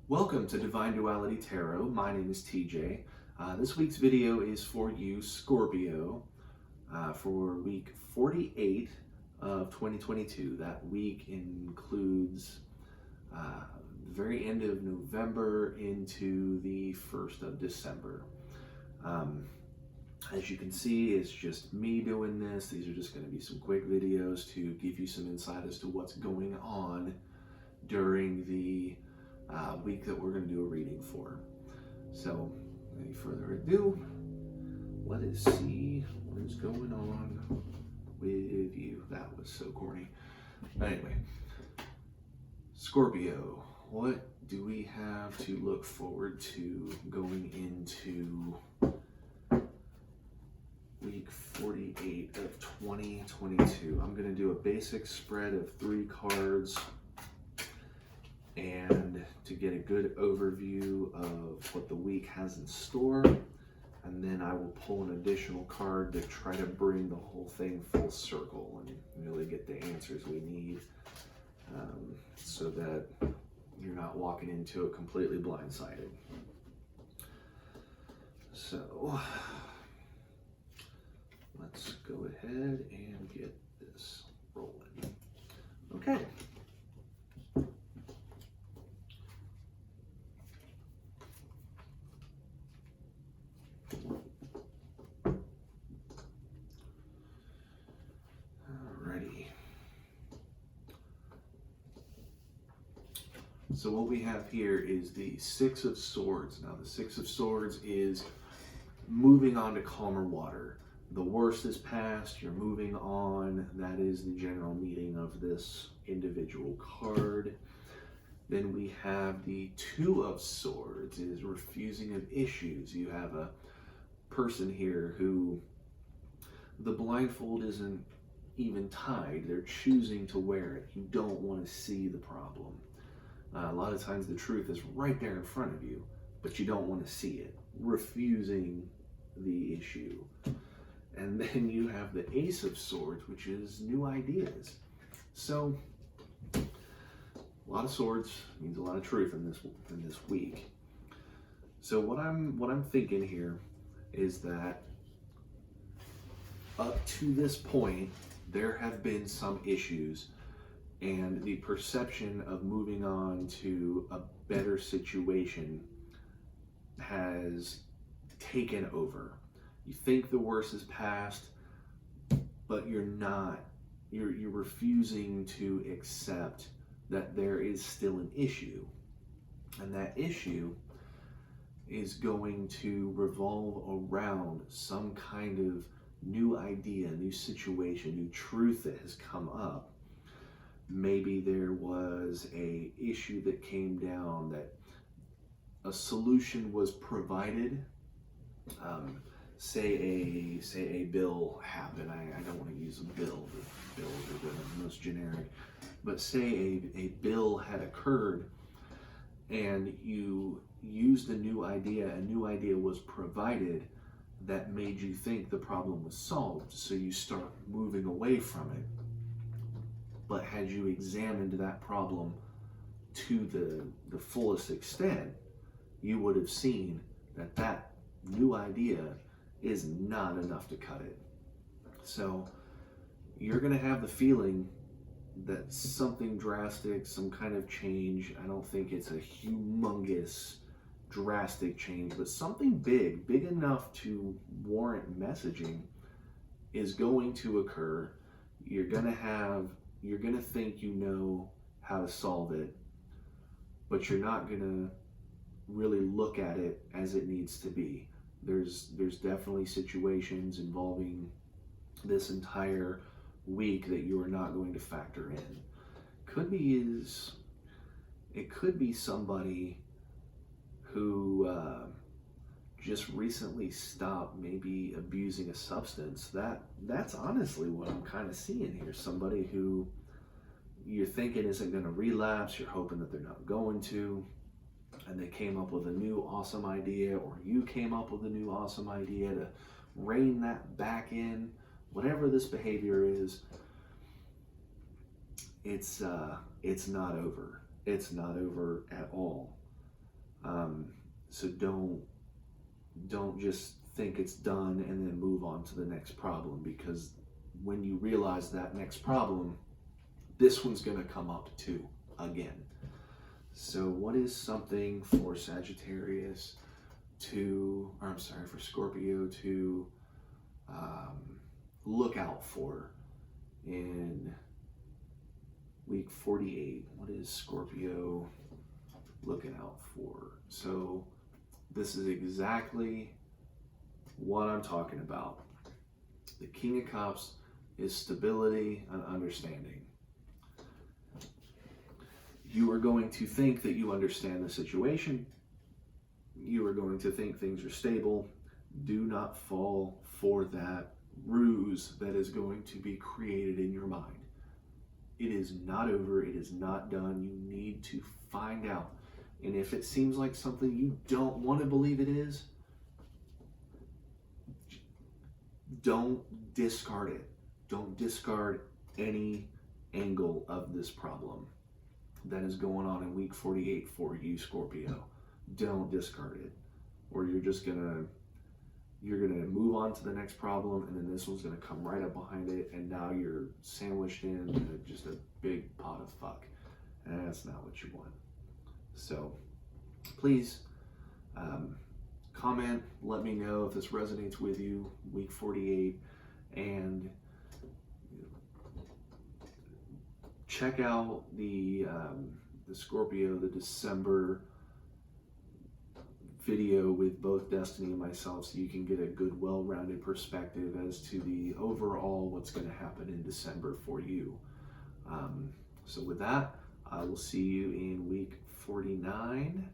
Welcome to Divine Duality Tarot. My name is TJ. This week's video is for you, Scorpio, for week 48 of 2022. That week includes the very end of November into the 1st of December. As you can see, it's just me doing this. These are just going to be some quick videos to give you some insight as to what's going on during the week that we're going to do a reading for. So, any further ado, let us see what is going on with you. That was so corny. Anyway, Scorpio, what do we have to look forward to going into week 48 of 2022? I'm going to do a basic spread of 3 cards and to get a good overview of what the week has in store, and then I will pull an additional card to try to bring the whole thing full circle and really get the answers we need, so that you're not walking into it completely blindsided. So let's go ahead and get this rolling. Okay. So what we have here is the 6 of Swords. Now the 6 of Swords is moving on to calmer water. The worst is past, you're moving on. That is the general meaning of this individual card. Then we have the 2 of Swords, is refusing of issues. You have a person here who the blindfold isn't even tied. They're choosing to wear it. You don't want to see the problem. A lot of times the truth is right there in front of you, but you don't want to see it. Refusing the issue. And then you have the Ace of Swords, which is new ideas. So a lot of swords means a lot of truth in this week. So what I'm thinking here is that up to this point there have been some issues, and the perception of moving on to a better situation has taken over. You think the worst is past, but you're not. You're refusing to accept that there is still an issue. And that issue is going to revolve around some kind of new idea, new situation, new truth that has come up. Maybe there was a issue that came down, that a solution was provided. Say a bill happened. I don't want to use a bill. The bills are the most generic. But say a bill had occurred and you used a new idea was provided that made you think the problem was solved. So you start moving away from it. But had you examined that problem to the fullest extent, you would have seen that that new idea is not enough to cut it. So you're going to have the feeling that something drastic, some kind of change, I don't think it's a humongous drastic change, but something big enough to warrant messaging is going to occur. You're going to think you know how to solve it, but you're not going to really look at it as it needs to be. There's definitely situations involving this entire week that you are not going to factor in. It could be somebody who just recently stopped maybe abusing a substance. That's honestly what I'm kind of seeing here. Somebody who you're thinking isn't going to relapse, you're hoping that they're not going to, and they came up with a new awesome idea, or you came up with a new awesome idea to rein that back in. Whatever this behavior is, it's not over. It's not over at all. So don't just think it's done and then move on to the next problem, because when you realize that next problem, this one's going to come up too again. So what is something for Sagittarius for Scorpio to look out for in week 48? What is Scorpio looking out for? So this is exactly what I'm talking about. The King of Cups is stability and understanding. You are going to think that you understand the situation. You are going to think things are stable. Do not fall for that ruse that is going to be created in your mind. It is not over. It is not done. You need to find out. And if it seems like something you don't want to believe it is, don't discard it. Don't discard any angle of this problem that is going on in week 48 for you, Scorpio. Don't discard it, or you're gonna move on to the next problem, and then this one's gonna come right up behind it, and now you're sandwiched in just a big pot of fuck, and that's not what you want. So please comment, let me know if this resonates with you, week 48, and check out the Scorpio, the December video with both Destiny and myself, so you can get a good, well-rounded perspective as to the overall what's going to happen in December for you. So with that, I will see you in week 49.